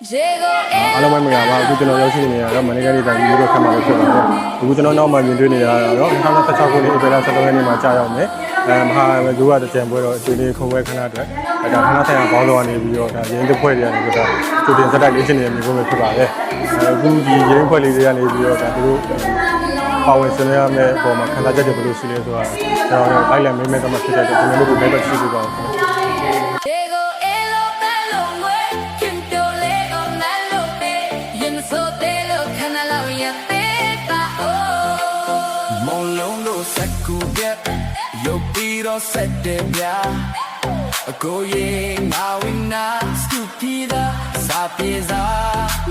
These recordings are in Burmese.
အားလုံးပဲမင်္ဂလာပါအခုကျွန်တော်ရောက်ရှိနေရတော့မနေ့ကနေ့တိုင်းမျိုးတော့ခက်မှာလို့ဖြစ်ပါတယ်အခုကျွန်တော်နောက်မှမြင်တွေ့နေရတော့2016ခုနှစ်ဧပြီလ17ရက်နေ့မှာကြာရောက်မယ်မဟာဒုကတကြံပွဲတော့အခြေအနေခုံပွဲခဏအတွက်ဒါခဏဆိုင်ရာဘောင်းတော်ကနေပြီးတော့ဒါရင်းတစ်ဖွဲ့တွေကနေပြီးတော့ကျူတင်စက်တိုက်လေ့ကျင့်နေတဲ့မျိုးပဲဖြစ်ပါတယ်အခုဒီရင်းဖွဲ့လေးတွေကနေပြီးတော့ဒါသူတို့ပါဝင်ဆွေးနွေးရမယ့်ပုံမှာခဏချက်တွေဘယ်လိုရှိလဲဆိုတာကျွန်တော်လည်းလိုက်လံမေးမြန်းတော့မှဖြစ်တဲ့အတွက်ကျွန်တော်တို့လည်းပဲရှိပြီးပါဦးSet them ya, go ye, mawina, stupida, sapieza.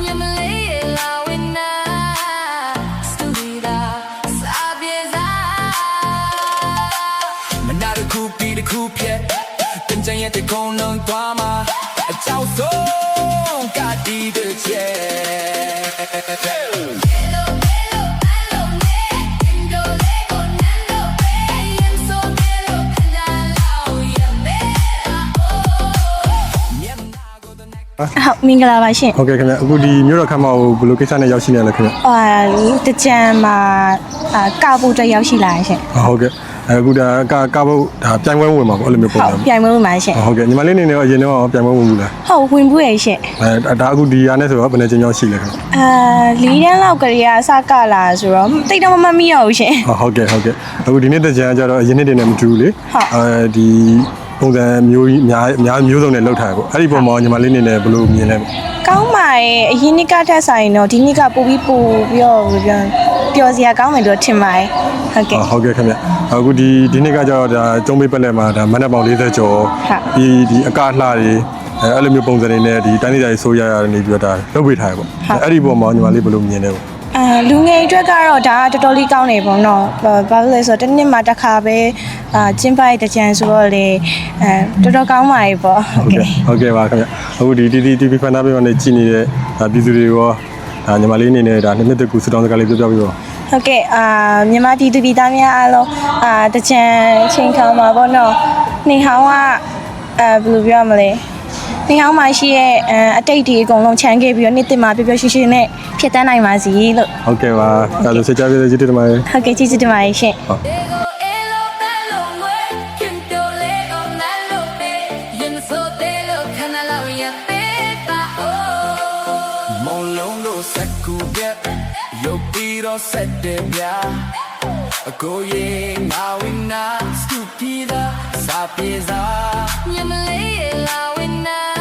Yamale la wina, stupida, sapieza. Manada kupi de kupye, tenjanye te konong tuama, chao song kati de che.မင်္ဂလာပါရှင် ဟုတ်ကဲ့ခင်ဗျအခုဒီမြို့တော်ခမ်းမကိုဘယ်လိုကိစ္စနဲ့ရောက်ရှိနေလဲခင်ဗျတကြံမှာကဖို့အတွက်ရောက်ရှိလာရှင်ဟုတ်ကဲ့အခုဒါကဖို့ဒါပြိုင်ပွဲဝင်မှာပေါ့အဲ့လိုမျိုးပုံစံပြိုင်ပွဲဝင်ပါရှင်ဟုတ်ကဲ့ညီမလေးနေနေတော့အရင်တော့ပြိုင်ပွဲဝင်ဘူးလားဟုတ်ဝင်ဘူးရဲ့ရှင်ဒါအခုဒီရနဲ့ဆိုတော့ဘယ်နဲ့ချင်းရောက်ရှိလဲခင်ဗျ4တန်းလောက်ကလေးအစကလာဆိုတော့တိတ်တော့မမီးရဘူးရှင်ဟုတ်ကဲ့အခုဒီနေ့တကြံကျတော့အရင်နေ့တင်နဲ့မတူဘူးလေဒီပုံစံမျိုးကြီးအများမျိုးစုံနဲ့လောက်ထားပေါ့အဲ့ဒီပုံမှာညီမလေးနေနဲ့ဘယ်လိုမြင်လဲကောင်းပါရဲ့အရင်နှစ်ကထက်ဆိုင်တော့ဒီနှစ်ကပို့ပြီးတော့ပျော်စရာကောင်းမယ်လို့ထင်ပါတယ်ဟုတ်ကဲ့ခင်ဗျအခုဒီနှစ်ကကျတော့ဒါကျုံးပေးပက်လက်မှာဒါမနက်ပေါင်40ကျော်ဒီအကလှတွေအဲ့လိုမျိုးပုံစံတွေနဲ့ဒီတိုင်းဒေသကြီးဆိုးရနေပြီးတော့ဒါလုပ်ပေးထားရပေါ့အဲ့ဒီပုံမှာညီမလေးဘယ်လိုမြင်လဲပေါ့လူငယ်အတွက်ကတော့ဒါတော်တော်လေးကောင်းနေပေါ့နော်ဘာလို့လဲဆိုတော့တစ်နှစ်မှာတစ်ခါပဲကျင်းပရတဲ့ကြံဆိုတော့လေတော်တော်ကောင်းပါရဲ့ပေါ့ဟုတ်ကဲ့ပါခင်ဗျအခုဒီ TV ဖန်သားပေးမှနေကြည်နေတဲ့ပြည်သူတွေရောညီမလေးအနေနဲ့ဒါနှစ်သက်ကူစတောင်းစကားလေးပြောပြပြီးတော့ဟုတ်ကဲ့မြန်မာပြည်သူပြည်သားများအားလုံးတကြံချိန်ခါမှာပေါ့နော်နေဟောင်းကဘယ်လိုပြောမလဲနေဟောင်းမှာရှိရဲ့အတိတ်တွေအကုန်လုံးခြံခဲ့ပြီးတော့နေ့တင်မှာပျော်ပျော်ရွှင်ရွှင်နဲ့ဖြစ်တန်းနိုင်ပါစီလို့ဟုတ်ကဲ့ပါဒါဆိုဆက်ကြပြည့်ကျေးဇူးတင်ပါတယ်ဟုတ်ကဲ့ကျေးဇူးတင်ပါတယ်ရှင်Set them ya, go ye, mawina, stupida, sapieza. Yamale la wina.